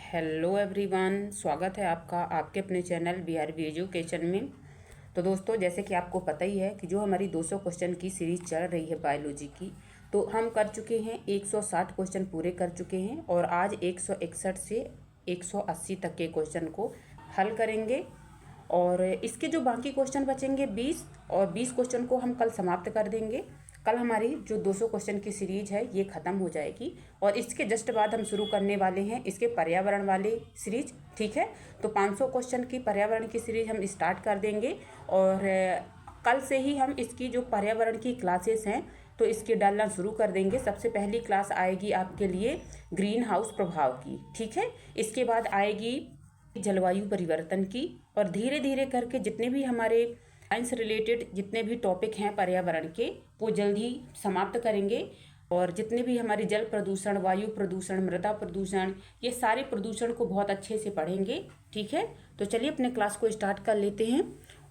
Hello everyone, स्वागत है आपका आपके अपने चैनल BRV एजुकेशन में। तो दोस्तों, जैसे कि आपको पता ही है कि जो हमारी 200 क्वेश्चन की सीरीज़ चल रही है बायोलॉजी की, तो हम कर चुके हैं 160 क्वेश्चन पूरे कर चुके हैं और आज 161 से 180 तक के क्वेश्चन को हल करेंगे। और इसके जो बाकी क्वेश्चन बचेंगे 20 और 20 क्वेश्चन को हम कल समाप्त कर देंगे। कल हमारी जो 200 क्वेश्चन की सीरीज है ये ख़त्म हो जाएगी और इसके जस्ट बाद हम शुरू करने वाले हैं इसके पर्यावरण वाले सीरीज। ठीक है, तो 500 क्वेश्चन की पर्यावरण की सीरीज हम स्टार्ट कर देंगे और कल से ही हम इसकी जो पर्यावरण की क्लासेस हैं तो इसके डालना शुरू कर देंगे। सबसे पहली क्लास आएगी आपके लिए ग्रीन हाउस प्रभाव की। ठीक है, इसके बाद आएगी जलवायु परिवर्तन की और धीरे धीरे करके जितने भी हमारे साइंस रिलेटेड जितने भी टॉपिक हैं पर्यावरण के वो जल्द ही समाप्त करेंगे। और जितने भी हमारे जल प्रदूषण, वायु प्रदूषण, मृदा प्रदूषण, ये सारे प्रदूषण को बहुत अच्छे से पढ़ेंगे। ठीक है, तो चलिए अपने क्लास को स्टार्ट कर लेते हैं।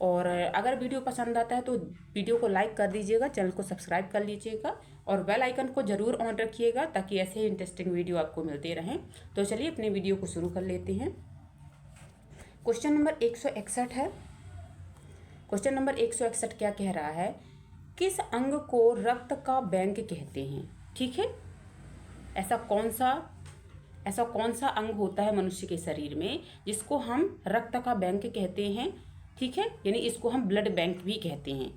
और अगर वीडियो पसंद आता है तो वीडियो को लाइक कर दीजिएगा, चैनल को सब्सक्राइब कर लीजिएगा और बेल आइकन को ज़रूर ऑन रखिएगा ताकि ऐसे ही इंटरेस्टिंग वीडियो आपको मिलते रहें। तो चलिए अपने वीडियो को शुरू कर लेते हैं। क्वेश्चन नंबर 161 है। क्वेश्चन नंबर 161 क्या कह रहा है? किस अंग को रक्त का बैंक कहते हैं? ठीक है, ऐसा कौन सा अंग होता है मनुष्य के शरीर में जिसको हम रक्त का बैंक कहते हैं? ठीक है, यानी इसको हम ब्लड बैंक भी कहते हैं।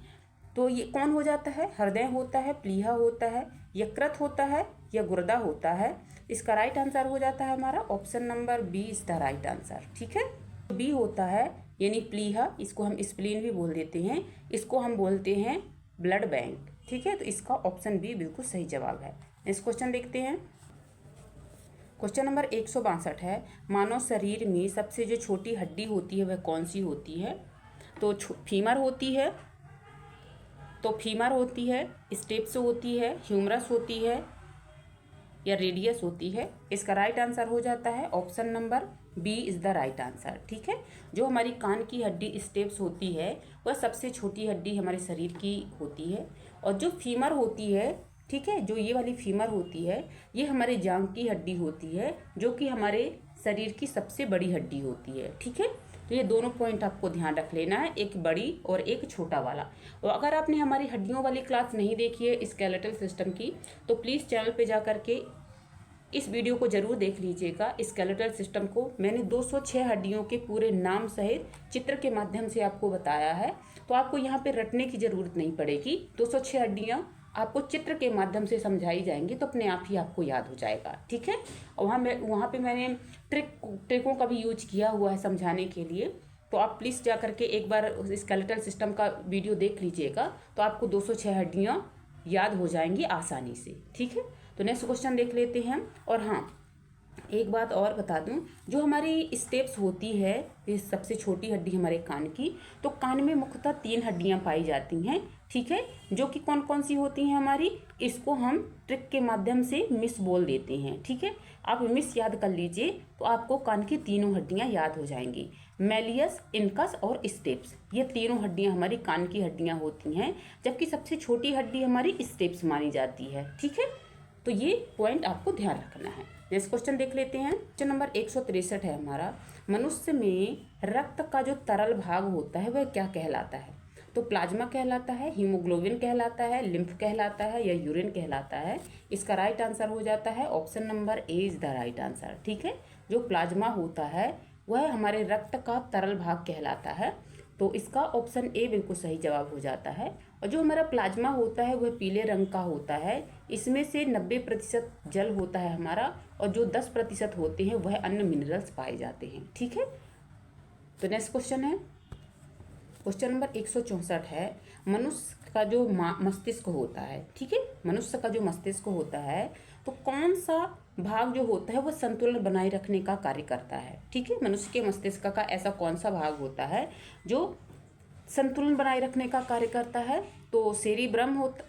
तो ये कौन हो जाता है? हृदय होता है, प्लीहा होता है, यकृत होता है या गुर्दा होता है? इसका राइट आंसर हो जाता है हमारा option number B is the right answer. ठीक है, बी होता है यानी प्लीहा, इसको हम स्प्लीन भी बोल देते हैं, इसको हम बोलते हैं ब्लड बैंक। ठीक है, तो इसका ऑप्शन बी बिल्कुल सही जवाब है। नेक्स्ट क्वेश्चन देखते हैं। क्वेश्चन नंबर 162 है। मानव शरीर में सबसे जो छोटी हड्डी होती है वह कौन सी होती है? तो फीमर होती है, स्टेप्स होती है, ह्यूमरस होती है या रेडियस होती है? इसका राइट आंसर हो जाता है option number B is the right answer. ठीक है, जो हमारी कान की हड्डी स्टेप्स होती है वह सबसे छोटी हड्डी हमारे शरीर की होती है। और जो फीमर होती है, ठीक है, जो ये वाली फीमर होती है ये हमारे जांघ की हड्डी होती है जो कि हमारे शरीर की सबसे बड़ी हड्डी होती है। ठीक है, तो ये दोनों पॉइंट आपको ध्यान रख लेना है, एक बड़ी और एक छोटा वाला। और अगर आपने हमारी हड्डियों वाली क्लास नहीं देखी है स्केलेटल सिस्टम की तो प्लीज़ चैनल पे जा करके इस वीडियो को ज़रूर देख लीजिएगा। स्केलेटल सिस्टम को मैंने 206 हड्डियों के पूरे नाम सहित चित्र के माध्यम से आपको बताया है, तो आपको यहाँ पे रटने की ज़रूरत नहीं पड़ेगी। 206 हड्डियाँ आपको चित्र के माध्यम से समझाई जाएंगी तो अपने आप ही आपको याद हो जाएगा। ठीक है, और वहाँ पे मैंने ट्रिकों का भी यूज किया हुआ है समझाने के लिए, तो आप प्लीज़ जा करके एक बार स्केलेटल सिस्टम का वीडियो देख लीजिएगा तो आपको 206 हड्डियाँ याद हो जाएंगी आसानी से। ठीक है, तो नेक्स्ट क्वेश्चन देख लेते हैं। और हाँ, एक बात और बता दूं, जो हमारी स्टेप्स होती है ये सबसे छोटी हड्डी हमारे कान की, तो कान में मुख्यतः 3 हड्डियां पाई जाती हैं। ठीक है, जो कि कौन कौन सी होती हैं हमारी, इसको हम ट्रिक के माध्यम से मिस बोल देते हैं। ठीक है, आप मिस याद कर लीजिए तो आपको कान की तीनों हड्डियां याद हो जाएंगी। मेलियस, इनकस और स्टेप्स, ये तीनों हड्डियां हमारी कान की हड्डियां होती हैं, जबकि सबसे छोटी हड्डी हमारी स्टेप्स मानी जाती है। ठीक है, तो ये पॉइंट आपको ध्यान रखना है। नेक्स्ट क्वेश्चन देख लेते हैं। क्वेश्चन नंबर 163 है हमारा। मनुष्य में रक्त का जो तरल भाग होता है वह क्या कहलाता है? तो प्लाज्मा कहलाता है, हीमोग्लोबिन कहलाता है, लिम्फ कहलाता है या यूरिन कहलाता है? इसका राइट आंसर हो जाता है option number A is the right answer. ठीक है, जो प्लाज्मा होता है वह हमारे रक्त का तरल भाग कहलाता है, तो इसका ऑप्शन ए बिल्कुल सही जवाब हो जाता है। और जो हमारा प्लाज्मा होता है वह पीले रंग का होता है, इसमें से 90% जल होता है हमारा और जो 10% होते हैं वह अन्य मिनरल्स पाए जाते हैं। ठीक है, तो नेक्स्ट क्वेश्चन है। क्वेश्चन नंबर 164 है। मनुष्य का जो मस्तिष्क होता है, ठीक है, मनुष्य का जो मस्तिष्क होता है तो कौन सा भाग जो होता है वह संतुलन बनाए रखने का कार्य करता है? ठीक है, मनुष्य के मस्तिष्क का ऐसा कौन सा भाग होता है जो संतुलन बनाए रखने का कार्य करता है? तो सेरिब्रम होता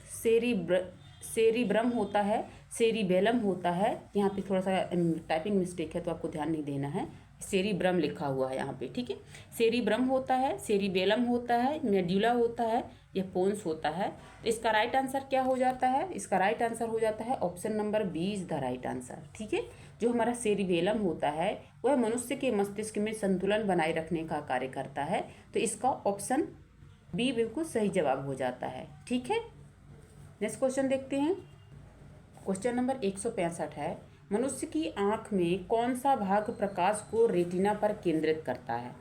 है, सेरिबेलम होता है, यहाँ पे थोड़ा सा टाइपिंग मिस्टेक है तो आपको ध्यान नहीं देना है, सेरिब्रम लिखा हुआ है यहाँ पे। ठीक है, सेरिब्रम होता है, सेरिबेलम होता है, मेडुला होता है या पोन्स होता है? तो इसका राइट आंसर क्या हो जाता है? इसका राइट आंसर हो जाता है option number B is the right answer. ठीक है, जो हमारा सेरिबेलम होता है वह मनुष्य के मस्तिष्क में संतुलन बनाए रखने का कार्य करता है। तो इसका ऑप्शन बी बिल्कुल सही जवाब हो जाता है। ठीक है, नेक्स्ट क्वेश्चन देखते हैं। क्वेश्चन नंबर 165 है, मनुष्य की आँख में कौन सा भाग प्रकाश को रेटिना पर केंद्रित करता है?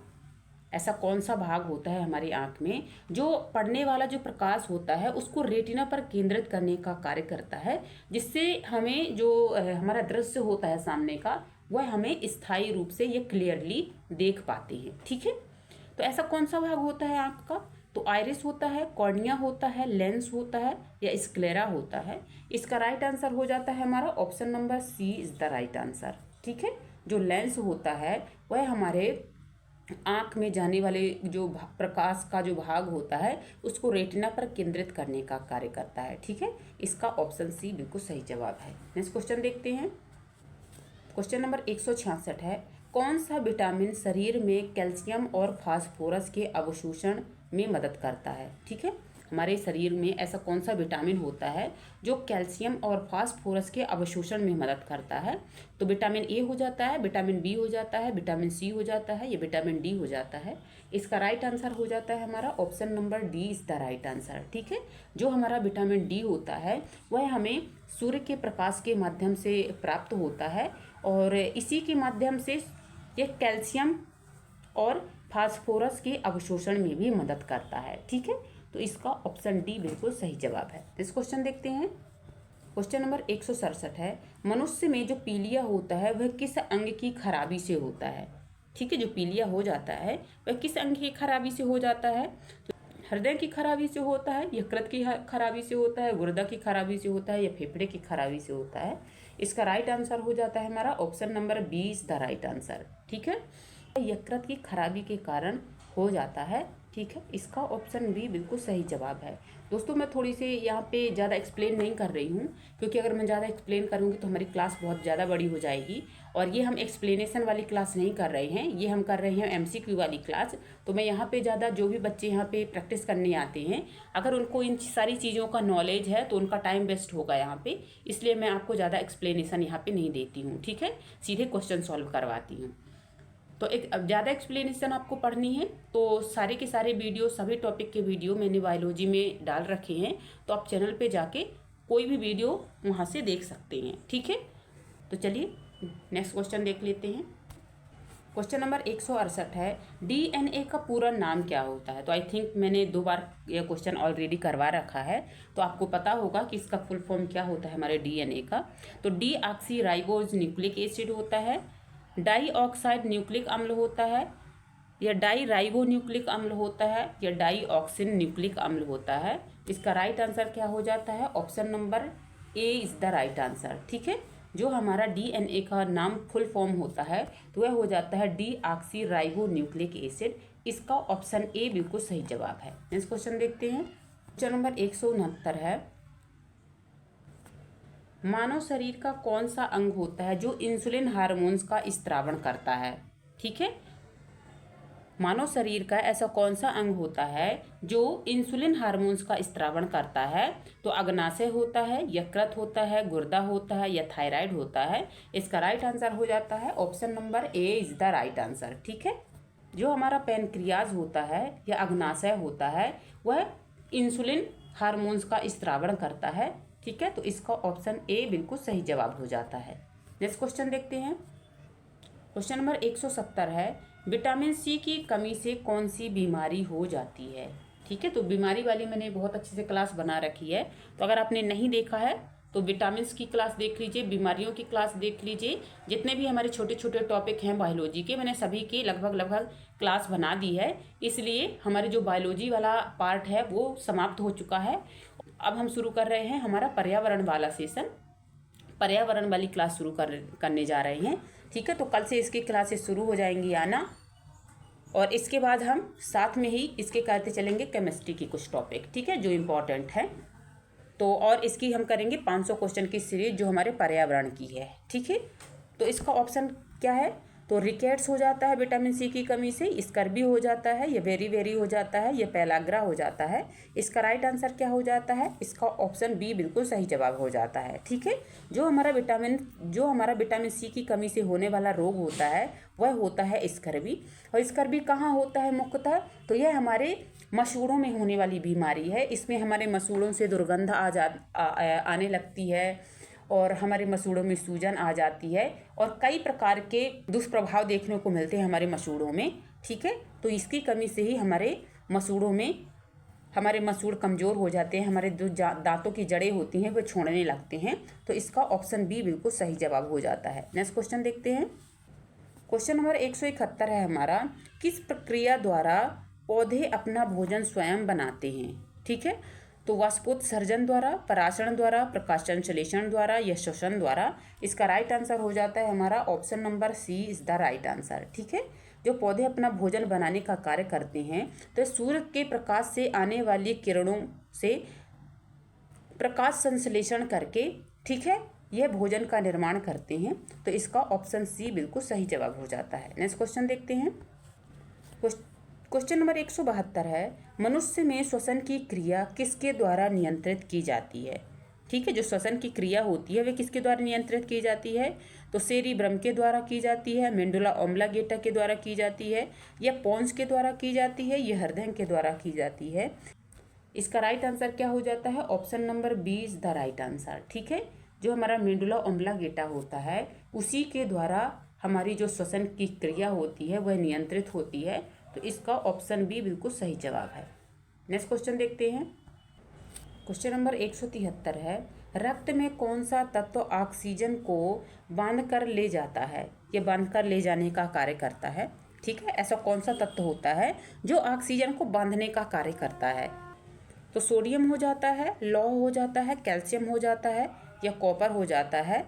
ऐसा कौन सा भाग होता है हमारी आँख में जो पढ़ने वाला जो प्रकाश होता है उसको रेटिना पर केंद्रित करने का कार्य करता है, जिससे हमें जो हमारा दृश्य होता है सामने का वह हमें स्थायी रूप से ये क्लियरली देख पाते हैं। ठीक है, तो ऐसा कौन सा भाग होता है आँख का? तो आइरिस होता है, कॉर्निया होता है, लेंस होता है या स्क्लेरा होता है। इसका राइट आंसर हो जाता है हमारा option number C is the right answer. ठीक है, जो लेंस होता है वह हमारे आँख में जाने वाले जो प्रकाश का जो भाग होता है उसको रेटिना पर केंद्रित करने का कार्य करता है। ठीक है, इसका ऑप्शन सी बिल्कुल सही जवाब है। नेक्स्ट क्वेश्चन देखते हैं। क्वेश्चन नंबर 166 है, कौन सा विटामिन शरीर में कैल्शियम और फास्फोरस के अवशोषण में मदद करता है? ठीक है, हमारे शरीर में ऐसा कौन सा विटामिन होता है जो कैल्शियम और फास्फोरस के अवशोषण में मदद करता है? तो विटामिन ए हो जाता है, विटामिन बी हो जाता है, विटामिन सी हो जाता है, या विटामिन डी हो जाता है। इसका राइट आंसर हो जाता है हमारा option number D is the right answer. ठीक है, जो हमारा विटामिन डी होता है वह हमें सूर्य के प्रकाश के माध्यम से प्राप्त होता है और इसी के माध्यम से ये कैल्शियम और फास्फोरस के अवशोषण में भी मदद करता है। ठीक है, तो इसका ऑप्शन डी बिल्कुल सही जवाब है। इस क्वेश्चन देखते हैं। क्वेश्चन नंबर 167 है, मनुष्य में जो पीलिया होता है वह किस अंग की खराबी से होता है? ठीक है, जो पीलिया हो जाता है वह किस अंग की खराबी से हो जाता है? तो हृदय की खराबी से होता है, यकृत की खराबी से होता है, गुर्दा की खराबी से होता है, या फेफड़े की खराबी से होता है? इसका राइट आंसर हो जाता है हमारा option number B is the right answer. ठीक है, यकृत की खराबी के कारण हो जाता है। ठीक है, इसका ऑप्शन बी बिल्कुल सही जवाब है। दोस्तों, मैं थोड़ी सी यहाँ पे ज़्यादा एक्सप्लेन नहीं कर रही हूँ क्योंकि अगर मैं ज़्यादा एक्सप्लेन करूँगी तो हमारी क्लास बहुत ज़्यादा बड़ी हो जाएगी और ये हम एक्सप्लेनेशन वाली क्लास नहीं कर रहे हैं, ये हम कर रहे हैं एमसीक्यू वाली क्लास। तो मैं यहाँ पे ज़्यादा जो भी बच्चे यहाँ पे प्रैक्टिस करने आते हैं अगर उनको इन सारी चीज़ों का नॉलेज है तो उनका टाइम वेस्ट होगा यहाँ पे, इसलिए मैं आपको ज़्यादा एक्सप्लेनेशन यहाँ पे नहीं देती हूँ। ठीक है, सीधे क्वेश्चन सॉल्व करवाती हूँ। तो एक अब ज़्यादा एक्सप्लेनेशन आपको पढ़नी है तो सारे के सारे वीडियो, सभी टॉपिक के वीडियो मैंने बायोलॉजी में डाल रखे हैं, तो आप चैनल पे जाके कोई भी वीडियो वहाँ से देख सकते हैं। ठीक है, तो चलिए नेक्स्ट क्वेश्चन देख लेते हैं। क्वेश्चन नंबर 168 है, डीएनए का पूरा नाम क्या होता है? तो आई थिंक मैंने 2 बार यह क्वेश्चन ऑलरेडी करवा रखा है, तो आपको पता होगा कि इसका फुल फॉर्म क्या होता है हमारे डीएनए का। तो डीऑक्सी राइबोज न्यूक्लिक एसिड होता है, डाई ऑक्साइड न्यूक्लिक अम्ल होता है, या डाई राइबो न्यूक्लिक अम्ल होता है, या डाई ऑक्सिन न्यूक्लिक अम्ल होता है। इसका राइट आंसर क्या हो जाता है? Option number A is the right answer. ठीक है, जो हमारा डीएनए का नाम फुल फॉर्म होता है तो वह हो जाता है डीऑक्सी राइबो न्यूक्लिक एसिड। इसका ऑप्शन ए बिल्कुल सही जवाब है। नेक्स्ट क्वेश्चन देखते हैं। क्वेश्चन नंबर 169 है, मानव शरीर का कौन सा अंग होता है जो इंसुलिन हार्मोन्स का स्त्रावण करता है? ठीक है, मानव शरीर का ऐसा कौन सा अंग होता है जो इंसुलिन हार्मोन्स का स्त्रावण करता है? तो अग्नाशय होता है, यकृत होता है, गुर्दा होता है, या थायराइड होता है? इसका राइट आंसर हो जाता है option number A is the right answer. ठीक है, जो हमारा पैनक्रियाज होता है या अग्नाशय होता है वह इंसुलिन हार्मोन्स का स्त्रावण करता है। ठीक है, तो इसका ऑप्शन ए बिल्कुल सही जवाब हो जाता है। नेक्स्ट क्वेश्चन देखते हैं। क्वेश्चन नंबर 170 है, विटामिन सी की कमी से कौन सी बीमारी हो जाती है? ठीक है, तो बीमारी वाली मैंने बहुत अच्छे से क्लास बना रखी है, तो अगर आपने नहीं देखा है तो विटामिन की क्लास देख लीजिए, बीमारियों की क्लास देख लीजिए। जितने भी हमारे छोटे छोटे टॉपिक हैं बायोलॉजी के, मैंने सभी की लगभग क्लास बना दी है, इसलिए हमारे जो बायोलॉजी वाला पार्ट है वो समाप्त हो चुका है। अब हम शुरू कर रहे हैं हमारा पर्यावरण वाला सेशन, पर्यावरण वाली क्लास शुरू करने जा रहे हैं। ठीक है, तो कल से इसकी क्लासेस शुरू हो जाएंगी आना, और इसके बाद हम साथ में ही इसके करते चलेंगे केमिस्ट्री की कुछ टॉपिक। ठीक है, जो इम्पोर्टेंट है, तो और इसकी हम करेंगे 500 क्वेश्चन की सीरीज जो हमारे पर्यावरण की है। ठीक है, तो इसका ऑप्शन क्या है? तो रिकेट्स हो जाता है विटामिन सी की कमी से, स्कर्वी हो जाता है, ये वेरी वेरी हो जाता है, ये पेलाग्रा हो जाता है। इसका राइट आंसर क्या हो जाता है? इसका ऑप्शन बी बिल्कुल सही जवाब हो जाता है। ठीक है, जो हमारा विटामिन सी की कमी से होने वाला रोग होता है वह होता है स्कर्वी। और स्कर्वी कहाँ होता है मुख्यतः? तो यह हमारे मसूड़ों में होने वाली बीमारी है। इसमें हमारे मसूड़ों से दुर्गंध आने लगती है और हमारे मसूड़ों में सूजन आ जाती है और कई प्रकार के दुष्प्रभाव देखने को मिलते हैं हमारे मसूड़ों में। ठीक है, तो इसकी कमी से ही हमारे मसूड़ कमज़ोर हो जाते हैं, हमारे जो दांतों की जड़ें होती हैं वो छोड़ने लगते हैं। तो इसका ऑप्शन बी बिल्कुल सही जवाब हो जाता है। नेक्स्ट क्वेश्चन देखते हैं। क्वेश्चन नंबर 171 है हमारा, किस प्रक्रिया द्वारा पौधे अपना भोजन स्वयं बनाते हैं? ठीक है, तो वाष्पोत्सर्जन द्वारा, पराशरण द्वारा, प्रकाश संश्लेषण द्वारा या श्वसन द्वारा। इसका राइट आंसर हो जाता है हमारा option number C is the right answer. ठीक है, जो पौधे अपना भोजन बनाने का कार्य करते हैं तो सूर्य के प्रकाश से आने वाली किरणों से प्रकाश संश्लेषण करके, ठीक है, यह भोजन का निर्माण करते हैं। तो इसका ऑप्शन सी बिल्कुल सही जवाब हो जाता है। नेक्स्ट क्वेश्चन देखते हैं। क्वेश्चन नंबर 172 है, मनुष्य में श्वसन की क्रिया किसके द्वारा नियंत्रित की जाती है? ठीक है, जो श्वसन की क्रिया होती है वे किसके द्वारा नियंत्रित की जाती है? तो सेरिब्रम के द्वारा की जाती है, मेंडुला ऑब्लांगेटा के द्वारा की जाती है, या पोन्स के द्वारा की जाती है, या हृदय के द्वारा की जाती है। इसका राइट आंसर क्या हो जाता है? Option number B is the right answer. ठीक है, जो हमारा मेंडुला ऑब्लांगेटा होता है उसी के द्वारा हमारी जो श्वसन की क्रिया होती है वह नियंत्रित होती है। तो इसका ऑप्शन बी बिल्कुल सही जवाब है। नेक्स्ट क्वेश्चन देखते हैं। क्वेश्चन नंबर 173 है, रक्त में कौन सा तत्व ऑक्सीजन को बांध कर ले जाता है? ये बांध कर ले जाने का कार्य करता है। ठीक है, ऐसा कौन सा तत्व होता है जो ऑक्सीजन को बांधने का कार्य करता है? तो सोडियम हो जाता है, लौह हो जाता है, कैल्शियम हो जाता है, या कॉपर हो जाता है।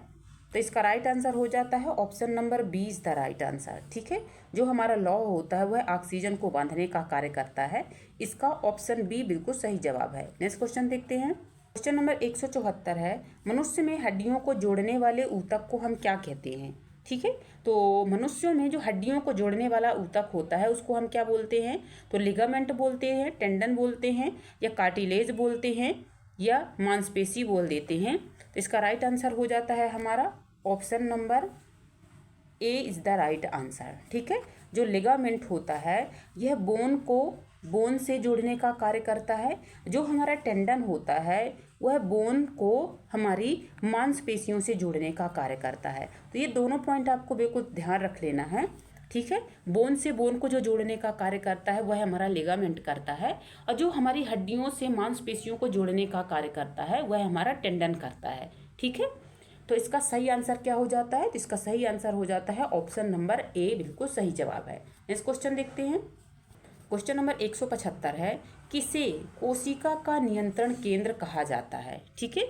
तो इसका राइट आंसर हो जाता है option number B is the right answer. ठीक है, जो हमारा लौह होता है वह ऑक्सीजन को बांधने का कार्य करता है। इसका ऑप्शन बी बिल्कुल सही जवाब है। नेक्स्ट क्वेश्चन देखते हैं। क्वेश्चन नंबर 174 है, मनुष्य में हड्डियों को जोड़ने वाले ऊतक को हम क्या कहते हैं? ठीक है, तो मनुष्यों में जो हड्डियों को जोड़ने वाला ऊतक होता है उसको हम क्या बोलते हैं? तो लिगामेंट बोलते हैं, टेंडन बोलते हैं, या कार्टिलेज बोलते हैं, या मांसपेशी बोल देते हैं। तो इसका राइट आंसर हो जाता है हमारा option number A is the right answer. ठीक है, जो लिगामेंट होता है यह बोन से जोड़ने का कार्य करता है। जो हमारा टेंडन होता है वह बोन को हमारी मांसपेशियों से जोड़ने का कार्य करता है। तो ये दोनों पॉइंट आपको बिल्कुल ध्यान रख लेना है। ठीक है, बोन से बोन को जो जोड़ने का कार्य करता है वह हमारा लिगामेंट करता है, और जो हमारी हड्डियों से मांसपेशियों को जोड़ने का कार्य करता है वह हमारा टेंडन करता है। ठीक है, तो इसका सही आंसर क्या हो जाता है? तो इसका सही आंसर हो जाता है ऑप्शन नंबर ए बिल्कुल सही जवाब है। नेक्स्ट क्वेश्चन देखते हैं। क्वेश्चन नंबर 175 है, किसे कोशिका का नियंत्रण केंद्र कहा जाता है? ठीक है,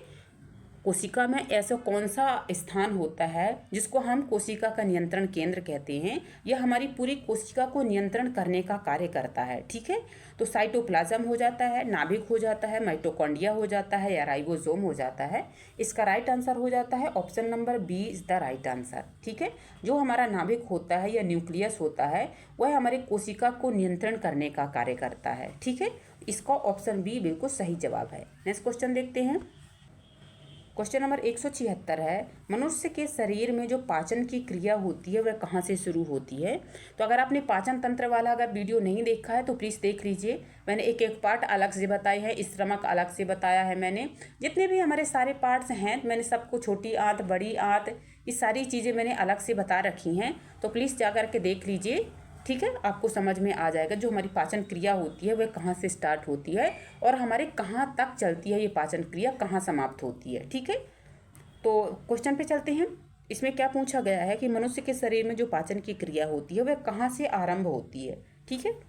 कोशिका में ऐसा कौन सा स्थान होता है जिसको हम कोशिका का नियंत्रण केंद्र कहते हैं? यह हमारी पूरी कोशिका को नियंत्रण करने का कार्य करता है। ठीक है, तो साइटोप्लाज्म हो जाता है, नाभिक हो जाता है, माइटोकॉन्ड्रिया हो जाता है, या राइबोसोम हो जाता है। इसका राइट आंसर हो जाता है option number B is the right answer. ठीक है, जो हमारा नाभिक होता है या न्यूक्लियस होता है वह हमारी कोशिका को नियंत्रण करने का कार्य करता है। ठीक है, इसका ऑप्शन बी बिल्कुल सही जवाब है। नेक्स्ट क्वेश्चन देखते हैं। क्वेश्चन नंबर 176 है, मनुष्य के शरीर में जो पाचन की क्रिया होती है वह कहाँ से शुरू होती है? तो अगर आपने पाचन तंत्र वाला अगर वीडियो नहीं देखा है तो प्लीज़ देख लीजिए। मैंने एक एक पार्ट अलग से बताए हैं, स्टमक अलग से बताया है मैंने। जितने भी हमारे सारे पार्ट्स हैं मैंने सबको, छोटी आंत, बड़ी आंत, ये सारी चीज़ें मैंने अलग से बता रखी हैं। तो प्लीज़ जा कर के देख लीजिए। ठीक है, आपको समझ में आ जाएगा जो हमारी पाचन क्रिया होती है वह कहाँ से स्टार्ट होती है और हमारे कहाँ तक चलती है, ये पाचन क्रिया कहाँ समाप्त होती है। ठीक है, तो क्वेश्चन पे चलते हैं। इसमें क्या पूछा गया है कि मनुष्य के शरीर में जो पाचन की क्रिया होती है वह कहाँ से आरंभ होती है? ठीक है,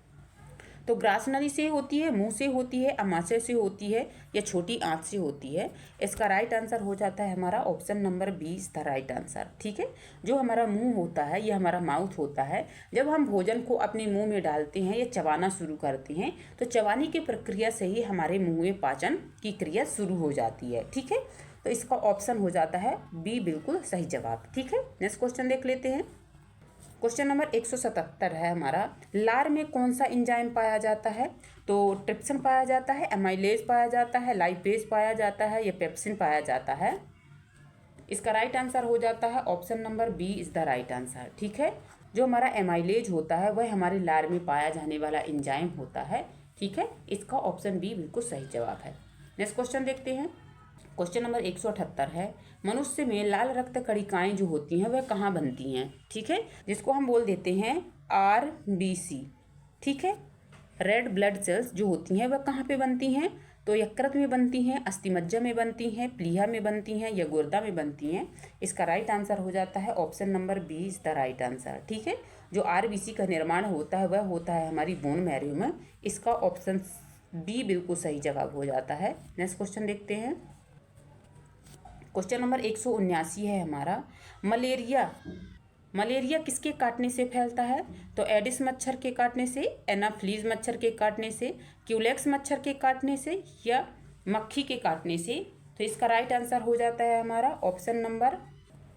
तो ग्रास नली से होती है, मुंह से होती है, अमाशय से होती है, या छोटी आंत से होती है। इसका राइट आंसर हो जाता है हमारा option number B is the right answer. ठीक है, जो हमारा मुंह होता है, ये हमारा माउथ होता है, जब हम भोजन को अपने मुंह में डालते हैं या चबाना शुरू करते हैं तो चबाने की प्रक्रिया से ही हमारे मुंह में पाचन की क्रिया शुरू हो जाती है। ठीक है, तो इसका ऑप्शन हो जाता है बी बिल्कुल सही जवाब। ठीक है, नेक्स्ट क्वेश्चन देख लेते हैं। क्वेश्चन नंबर 177 है हमारा, लार में कौन सा एंजाइम पाया जाता है? तो ट्रिप्सिन पाया जाता है, एमाइलेज पाया जाता है, लाइपेज पाया जाता है या पेप्सिन पाया जाता है? इसका राइट आंसर हो जाता है option number B is the right answer. ठीक है, जो हमारा एमाइलेज होता है वह हमारे लार में पाया जाने वाला एंजाइम होता है। ठीक है, इसका ऑप्शन बी बिल्कुल सही जवाब है। नेक्स्ट क्वेश्चन देखते हैं। क्वेश्चन नंबर 178 है, मनुष्य में लाल रक्त कणिकाएं जो होती हैं वह कहाँ बनती हैं? ठीक है, जिसको हम बोल देते हैं RBC। ठीक है, रेड ब्लड सेल्स जो होती हैं वह कहाँ पे बनती हैं? तो यकृत में बनती हैं, अस्थिमज्जा में बनती हैं, प्लीहा में बनती हैं या गुर्दा में बनती हैं? इसका राइट आंसर हो जाता है option number B is the right answer. ठीक है, जो RBC का निर्माण होता है वह होता है हमारी बोन मैरो में। इसका ऑप्शन बी बिल्कुल सही जवाब हो जाता है। नेक्स्ट क्वेश्चन देखते हैं। क्वेश्चन नंबर 179 है हमारा, मलेरिया किसके काटने से फैलता है? तो एडिस मच्छर के काटने से, एनाफ्लीज मच्छर के काटने से, क्यूलेक्स मच्छर के काटने से या मक्खी के काटने से? तो इसका राइट आंसर हो जाता है हमारा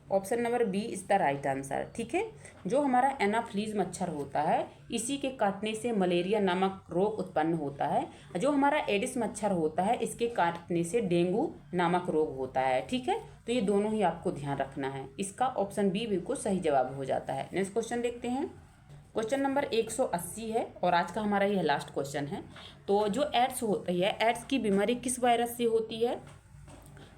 option number B is the right answer. ठीक है, जो हमारा एनाफ्लीज मच्छर होता है इसी के काटने से मलेरिया नामक रोग उत्पन्न होता है। जो हमारा एडिस मच्छर होता है इसके काटने से डेंगू नामक रोग होता है। ठीक है, तो ये दोनों ही आपको ध्यान रखना है। इसका ऑप्शन बी बिल्कुल सही जवाब हो जाता है। नेक्स्ट क्वेश्चन देखते हैं। क्वेश्चन नंबर 180 है और आज का हमारा यह लास्ट क्वेश्चन है। तो जो एड्स होती है, एड्स की बीमारी किस वायरस से होती है?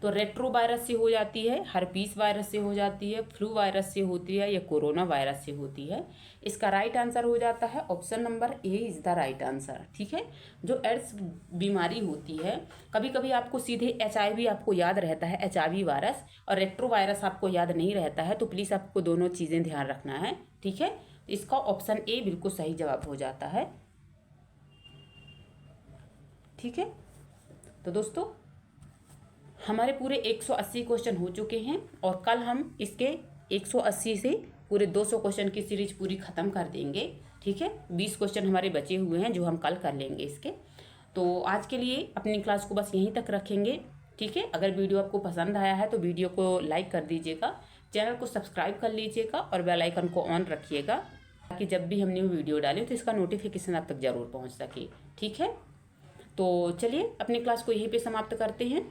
तो रेट्रो वायरस से हो जाती है, हर्पीस वायरस से हो जाती है, फ्लू वायरस से होती है या कोरोना वायरस से होती है? इसका राइट आंसर हो जाता है option number A is the right answer. ठीक है, जो एड्स बीमारी होती है, कभी कभी आपको सीधे HIV आपको याद रहता है, HIV वायरस, और रेट्रो वायरस आपको याद नहीं रहता है, तो प्लीज़ आपको दोनों चीज़ें ध्यान रखना है। ठीक है, इसका ऑप्शन ए बिल्कुल सही जवाब हो जाता है। ठीक है, तो दोस्तों हमारे पूरे 180 क्वेश्चन हो चुके हैं और कल हम इसके 180 से पूरे 200 क्वेश्चन की सीरीज पूरी ख़त्म कर देंगे। ठीक है, 20 क्वेश्चन हमारे बचे हुए हैं जो हम कल कर लेंगे इसके। तो आज के लिए अपनी क्लास को बस यहीं तक रखेंगे। ठीक है, अगर वीडियो आपको पसंद आया है तो वीडियो को लाइक कर दीजिएगा, चैनल को सब्सक्राइब कर लीजिएगा और बेल आइकन को ऑन रखिएगा ताकि जब भी हम न्यू वीडियो डालें तो इसका नोटिफिकेशन आप तक ज़रूर पहुँच सके। ठीक है, तो चलिए अपनी क्लास को यहीं पर समाप्त करते हैं।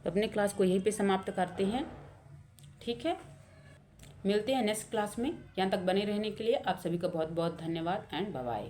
अपने क्लास को यहीं पे समाप्त करते हैं। ठीक है, मिलते हैं नेक्स्ट क्लास में। यहाँ तक बने रहने के लिए आप सभी का बहुत बहुत धन्यवाद एंड बाय बाय।